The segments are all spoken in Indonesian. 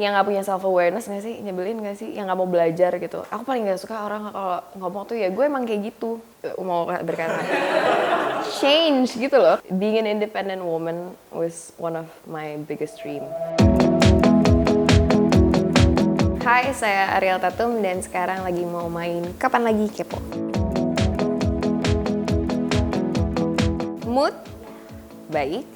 yang nggak punya self awareness nggak sih, nyebelin nggak sih, yang nggak mau belajar gitu. Aku paling nggak suka orang kalau ngomong tuh ya gue emang kayak gitu, mau berkata change gitu loh. Being an independent woman was one of my biggest dream. Hai, saya Ariel Tatum dan sekarang lagi mau main Kapan Lagi Kepo. Mood baik.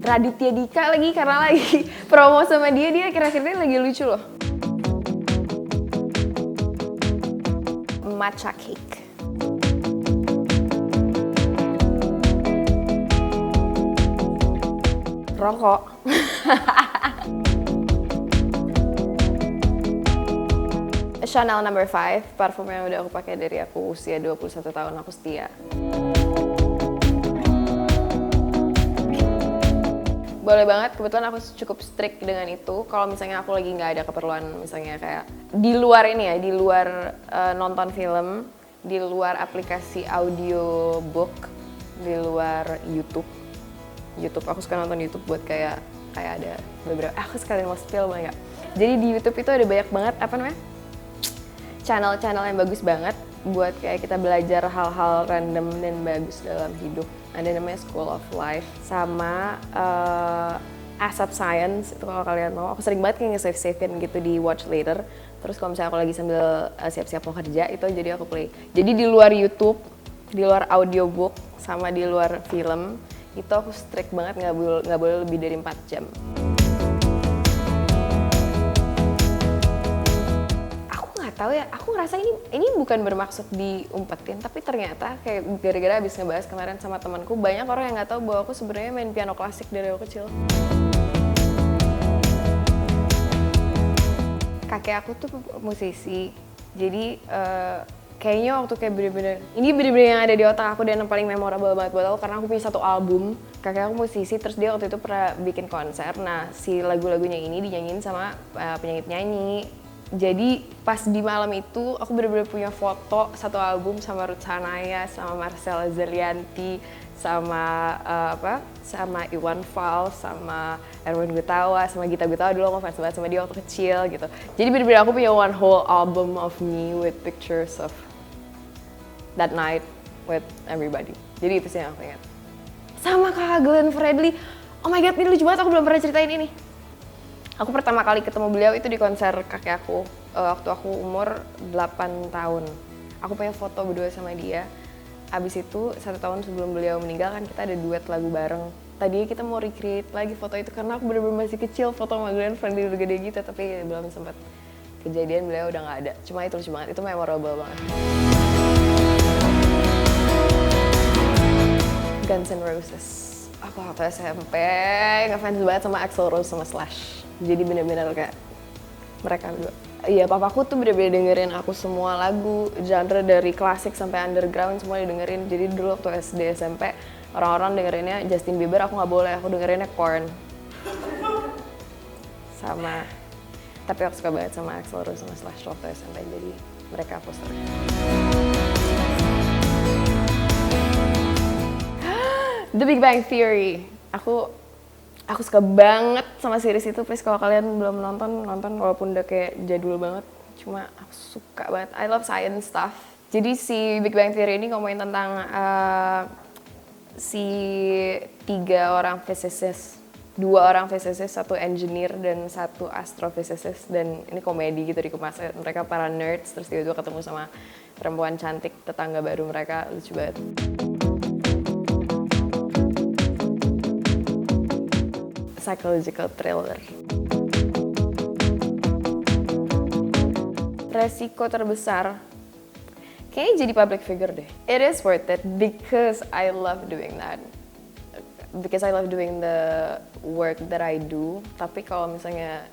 Raditya Dika lagi, karena lagi promo sama dia akhir-akhir ini lagi lucu loh. Matcha cake. Rokok. Chanel No. 5, parfum yang udah aku pakai dari aku usia 21 tahun, aku setia. Boleh banget, kebetulan aku cukup strict dengan itu. Kalau misalnya aku lagi nggak ada keperluan, misalnya kayak di luar ini ya, di luar nonton film, di luar aplikasi audio book, di luar YouTube aku suka nonton YouTube buat kayak ada beberapa, aku sekalian mau spill banget. Jadi di YouTube itu ada banyak banget channel-channel yang bagus banget buat kayak kita belajar hal-hal random dan bagus dalam hidup. Ada namanya School of Life sama Asap Science, itu kalau kalian mau. Aku sering banget kayak nge-save-savein gitu di watch later. Terus kalau misalnya aku lagi sambil siap-siap mau kerja, itu jadi aku play. Jadi di luar YouTube, di luar audiobook, sama di luar film, itu aku strict banget, nggak boleh lebih dari 4 jam. Tahu ya, aku ngerasa ini bukan bermaksud diumpetin, tapi ternyata kayak gara-gara abis ngebahas kemarin sama temanku, banyak orang yang nggak tahu bahwa aku sebenarnya main piano klasik dari aku kecil. Kakek aku tuh musisi, jadi kayaknya waktu kayak bener-bener yang ada di otak aku dan yang paling memorable banget buat aku, karena aku punya satu album, kakek aku musisi, terus dia waktu itu pernah bikin konser, nah si lagu-lagunya ini dinyanyiin sama penyanyi-penyanyi. Jadi pas di malam itu aku bener-bener punya foto satu album sama Ruth Sahanaya, sama Marcella Zalianty, sama sama Iwan Fals, sama Erwin Gutawa, sama Gita Gutawa. Dulu aku fans banget sama dia waktu kecil gitu. Jadi bener-bener aku punya one whole album of me with pictures of that night with everybody. Jadi itu sih yang aku ingat. Sama Kak Glenn Fredly. Oh my god, ini lucu banget, aku belum pernah ceritain ini. Aku pertama kali ketemu beliau itu di konser kakek aku, waktu aku umur 8 tahun. Aku punya foto berdua sama dia. Abis itu 1 tahun sebelum beliau meninggal kan kita ada duet lagu bareng. Tadinya kita mau recreate lagi foto itu karena aku bener-bener masih kecil, foto sama Glenn Fredly udah gede gitu, tapi belum sempat kejadian, beliau udah nggak ada. Cuma itu lucu banget, itu memorable banget. Guns N' Roses. Aku waktu SMP ngefans banget sama Axl Rose sama Slash. Jadi bener-bener kayak mereka berdua. Iya, papaku tuh bener-bener dengerin aku semua lagu, genre dari klasik sampai underground semua didengerin. Jadi dulu waktu SD SMP orang-orang dengerinnya Justin Bieber, aku nggak boleh, aku dengerinnya Korn. Sama, tapi aku suka banget sama Axl Rose sama Slash waktu SMP, jadi mereka aku suka. The Big Bang Theory. Aku suka banget sama series itu, please kalau kalian belum nonton walaupun udah kayak jadul banget, cuma aku suka banget. I love science stuff. Jadi si Big Bang Theory ini ngomongin tentang si 3 orang physicist, 2 orang physicist, 1 engineer dan 1 astrophysicist, dan ini komedi gitu dikemas. Mereka para nerds, terus tiba-tiba ketemu sama perempuan cantik tetangga baru mereka, lucu banget. Psychological thriller. Resiko terbesar kayaknya jadi public figure deh. It is worth it because I love doing that. Because I love doing the work that I do. Tapi kalau misalnya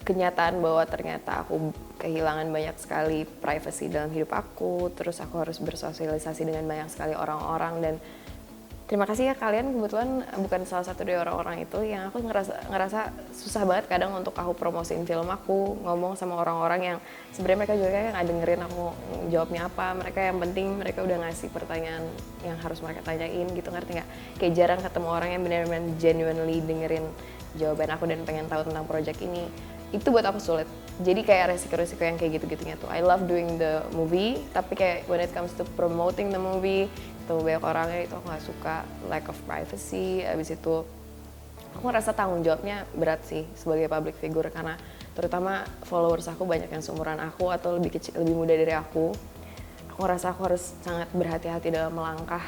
kenyataan bahwa ternyata aku kehilangan banyak sekali privacy dalam hidup aku, terus aku harus bersosialisasi dengan banyak sekali orang-orang, dan Terima kasih ya kalian, kebetulan bukan salah satu dari orang-orang itu yang aku ngerasa susah banget kadang untuk aku promosiin film aku, ngomong sama orang-orang yang sebenarnya mereka juga kayak nggak dengerin aku jawabnya apa, mereka yang penting mereka udah ngasih pertanyaan yang harus mereka tanyain gitu, ngerti nggak? Kayak jarang ketemu orang yang benar-benar genuinely dengerin jawaban aku dan pengen tahu tentang project ini. Itu buat aku sulit. Jadi kayak resiko-resiko yang kayak gitu-gitunya tuh. I love doing the movie, tapi kayak when it comes to promoting the movie, ketemu banyak orangnya itu aku gak suka, lack of privacy. Abis itu aku ngerasa tanggung jawabnya berat sih sebagai public figure, karena terutama followers aku banyak yang seumuran aku atau lebih kecil, lebih muda dari aku. Aku ngerasa aku harus sangat berhati-hati dalam melangkah.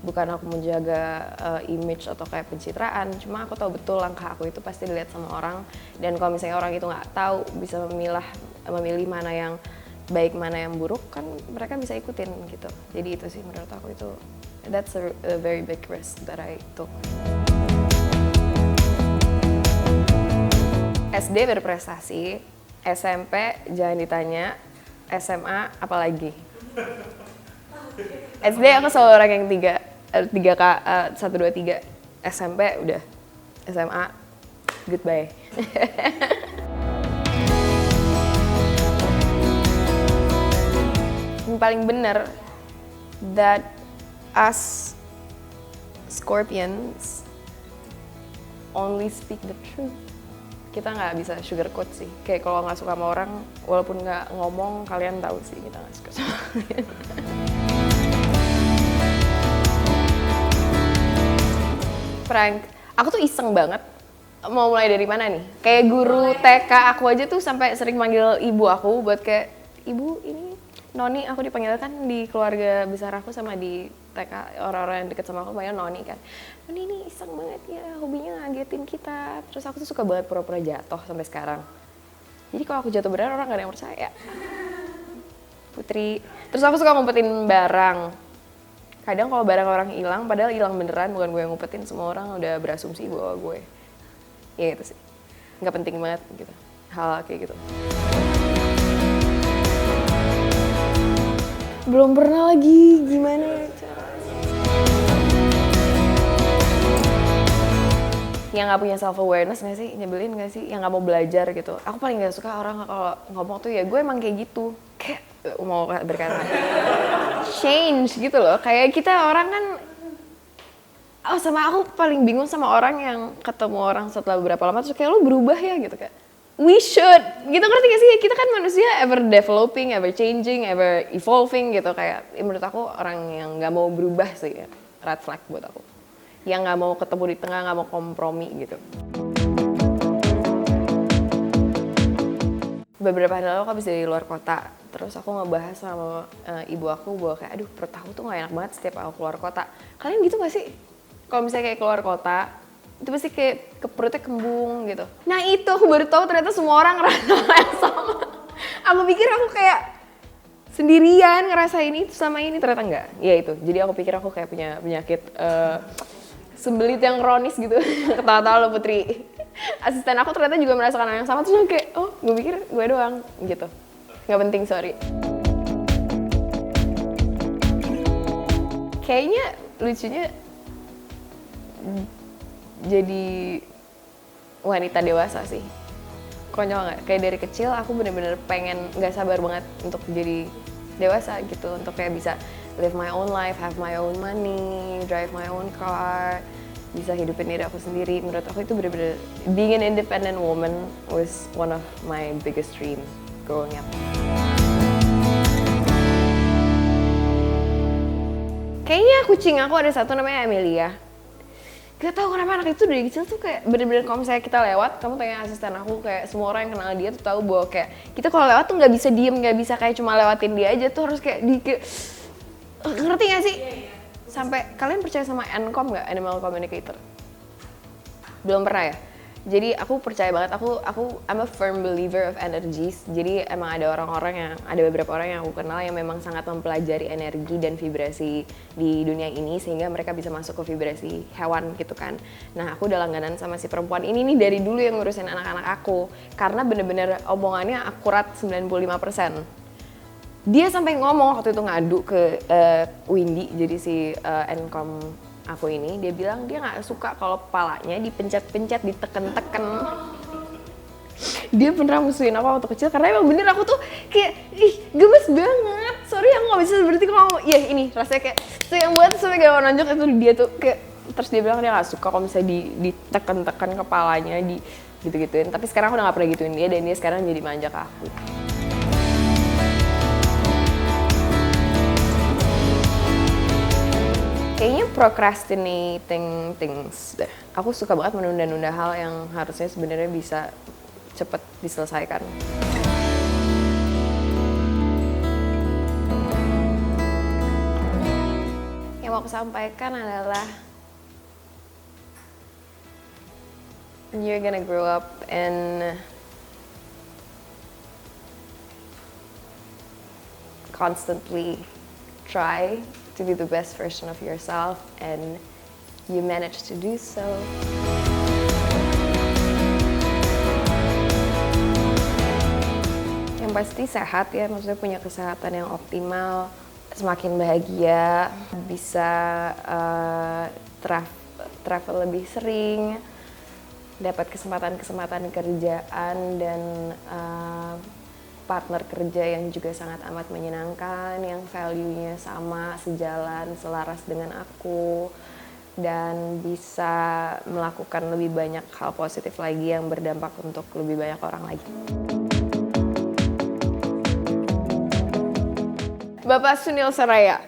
Bukan aku menjaga image atau kayak pencitraan, cuma aku tahu betul langkah aku itu pasti dilihat sama orang, dan kalau misalnya orang itu nggak tahu bisa memilih mana yang baik mana yang buruk, kan mereka bisa ikutin gitu. Jadi itu sih menurut aku itu that's a very big risk that I took. SD berprestasi, SMP jangan ditanya, SMA apalagi. SD aku selalu orang yang 3 1, 2, 3. SMP udah, SMA goodbye. Yang paling bener that us Scorpions only speak the truth. Kita nggak bisa sugarcoat sih. Kayak kalau nggak suka sama orang, walaupun nggak ngomong, kalian tahu sih kita nggak suka sama kalian. Frank, aku tuh iseng banget. Mau mulai dari mana nih? Kayak guru TK aku aja tuh sampai sering manggil ibu aku buat kayak, ibu ini Noni, aku dipanggil kan di keluarga besar aku sama di TK, orang-orang yang deket sama aku panggil Noni kan. Noni ini iseng banget ya, hobinya ngagetin kita. Terus aku tuh suka banget pura-pura jatuh sampai sekarang. Jadi kalau aku jatuh beneran orang gak ada yang percaya. Putri. Terus aku suka ngumpetin barang. Kadang kalau barang orang hilang, padahal hilang beneran, bukan gue yang ngumpetin, semua orang udah berasumsi bahwa gue. Ya gitu sih. Nggak penting banget gitu. Hal kayak gitu. Belum pernah lagi, gimana caranya? Yang nggak punya self awareness nggak sih, nyebelin nggak sih, yang nggak mau belajar gitu. Aku paling nggak suka orang kalau ngomong tuh ya gue emang kayak gitu, kayak mau berkata change gitu loh. Kayak kita orang kan, sama aku paling bingung sama orang yang ketemu orang setelah beberapa lama terus kayak lu berubah ya gitu, kayak we should gitu, ngerti gak sih? Kita kan manusia ever developing, ever changing, ever evolving gitu. Kayak menurut aku orang yang nggak mau berubah sih ya, red flag buat aku. Yang nggak mau ketemu di tengah, nggak mau kompromi gitu. Beberapa hari lalu aku habis dari luar kota, terus aku ngebahas sama ibu aku bahwa kayak aduh perut aku tuh gak enak banget setiap aku keluar kota. Kalian gitu gak sih? Kalau misalnya kayak keluar kota, itu pasti kayak ke perutnya kembung gitu. Nah itu aku baru tahu ternyata semua orang ngerasa yang sama. Aku pikir aku kayak sendirian ngerasain itu sama ini, ternyata enggak. Ya itu, jadi aku pikir aku kayak punya penyakit sembelit yang kronis gitu. Ketawa-tawa lo Putri. Asisten aku ternyata juga merasakan hal yang sama, terus aku kayak, oh gue pikir gue doang gitu. Nggak penting, sorry. Kayaknya lucunya jadi wanita dewasa sih. Konyol nggak? Kayak dari kecil aku bener-bener pengen, nggak sabar banget untuk jadi dewasa gitu, untuk kayak bisa live my own life, have my own money, drive my own car, bisa hidupin diri aku sendiri. Menurut aku itu bener-bener being an independent woman was one of my biggest dream growing up. Kayaknya kucing aku ada satu namanya Amelia. Gak tau kenapa anak itu dari kecil tuh kayak bener-bener kalau misalnya kita lewat, kamu tanya asisten aku, kayak semua orang yang kenal dia tuh tahu bahwa kayak kita kalau lewat tuh nggak bisa diem, nggak bisa kayak cuma lewatin dia aja tuh, harus kayak ngerti gak sih? Sampai kalian percaya sama ANCOM nggak, Animal Communicator? Belum pernah ya? Jadi aku percaya banget, I'm a firm believer of energies. Jadi emang ada beberapa orang yang aku kenal yang memang sangat mempelajari energi dan vibrasi di dunia ini sehingga mereka bisa masuk ke vibrasi hewan gitu kan. Nah aku udah langganan sama si perempuan ini nih dari dulu yang ngurusin anak-anak aku, karena bener-bener omongannya akurat 95%. Dia sampai ngomong waktu itu ngadu ke Windy, jadi si Encom aku ini, dia bilang dia nggak suka kalau kepalanya dipencet-pencet, diteken-teken. Dia pernah musuhin aku waktu kecil karena emang bener aku tuh kayak ih gemes banget. Sorry aku nggak bisa berarti kalau ya ini rasanya kayak sayang banget sampai gak mau nonjok itu dia tuh kayak terus dia bilang dia nggak suka kalau misalnya diteken-teken kepalanya di gitu-gituin. Tapi sekarang aku udah nggak pernah gituin dia dan dia sekarang jadi manja ke aku. Kayaknya procrastinating things deh. Aku suka banget menunda-nunda hal yang harusnya sebenarnya bisa cepet diselesaikan. Yang mau aku sampaikan adalah you're gonna grow up and constantly try to be the best version of yourself and you manage to do so. Yang pasti sehat ya, maksudnya punya kesehatan yang optimal, semakin bahagia, bisa travel lebih sering, dapat kesempatan-kesempatan kerjaan dan partner kerja yang juga sangat amat menyenangkan, yang value-nya sama, sejalan, selaras dengan aku, dan bisa melakukan lebih banyak hal positif lagi yang berdampak untuk lebih banyak orang lagi. Bapak Sunil Saraya.